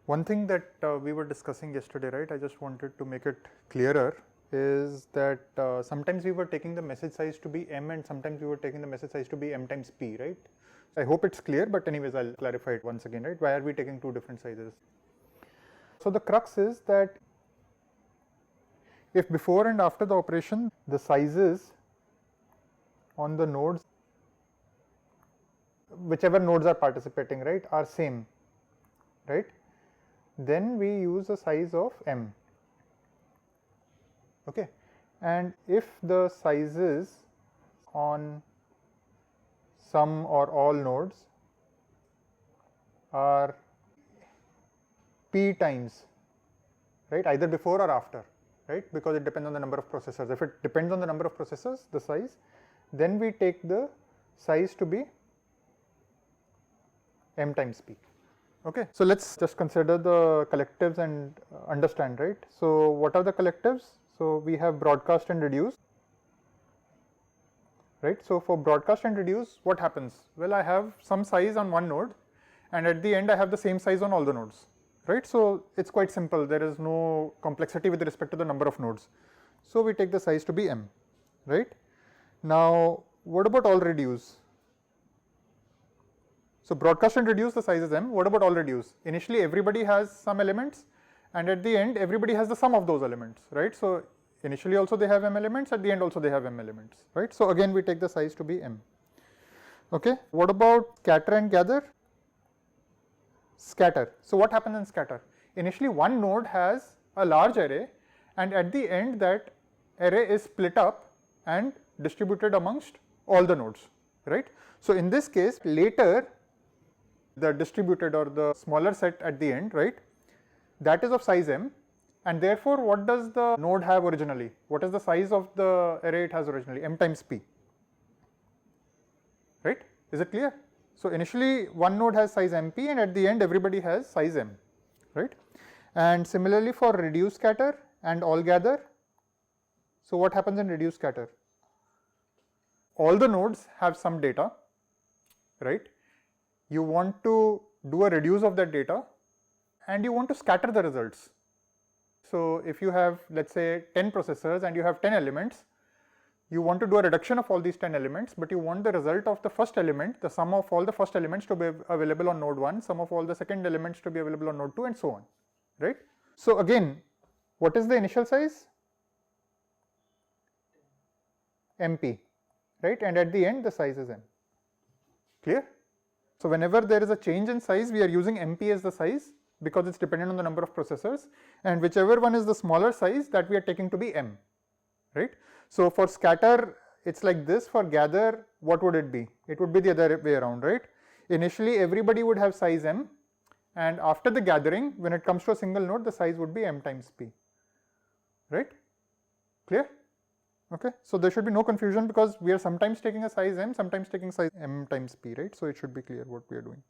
One thing that we were discussing yesterday, right, I just wanted to make it clearer, is that sometimes we were taking the message size to be m and sometimes we were taking the message size to be m times p, right? I hope it's clear, but anyways I'll clarify it once again, right? Why are we taking two different sizes? So the crux is that if before and after the operation the sizes on the nodes, whichever nodes are participating, right, are same, right, then we use a size of m. Okay, and if the sizes on some or all nodes are p times, right, either before or after, right, because it depends on the number of processors. If it depends on the number of processors, the size, then we take the size to be m times p. Okay, so let's just consider the collectives and understand, right? So what are the collectives? So we have broadcast and reduce, right? So for broadcast and reduce, what happens? Well, I have some size on one node and at the end I have the same size on all the nodes, right? So it's quite simple, there is no complexity with respect to the number of nodes. So we take the size to be m, right? Now what about all reduce? So broadcast and reduce, the size is m. What about all reduce? Initially everybody has some elements and at the end everybody has the sum of those elements, right? So initially also they have m elements, at the end also they have m elements, right? So again we take the size to be m. Okay, what about scatter and gather? Scatter. So what happens in scatter? Initially one node has a large array and at the end that array is split up and distributed amongst all the nodes, right? So in this case later the distributed or the smaller set at the end, right, that is of size m, and therefore what does the node have originally? What is the size of the array it has originally? M times p, right? Is it clear? So initially one node has size mp and at the end everybody has size m, right? And similarly for reduce scatter and all gather, so what happens in reduce scatter? All the nodes have some data, right? You want to do a reduce of that data and you want to scatter the results. So if you have, let's say, 10 processors and you have 10 elements, you want to do a reduction of all these 10 elements, but you want the result of the first element, the sum of all the first elements to be available on node 1, sum of all the second elements to be available on node 2 and so on, right? So again, what is the initial size? mp, right? And at the end the size is m. Clear? So whenever there is a change in size, we are using mp as the size because it's dependent on the number of processors, and whichever one is the smaller size, that we are taking to be m, right? So for scatter it's like this. For gather, what would it be? It would be the other way around, right? Initially everybody would have size m, and after the gathering, when it comes to a single node, the size would be m times p, right? Clear? Okay, so there should be no confusion because we are sometimes taking a size m, sometimes taking size m times p, right? So it should be clear what we are doing.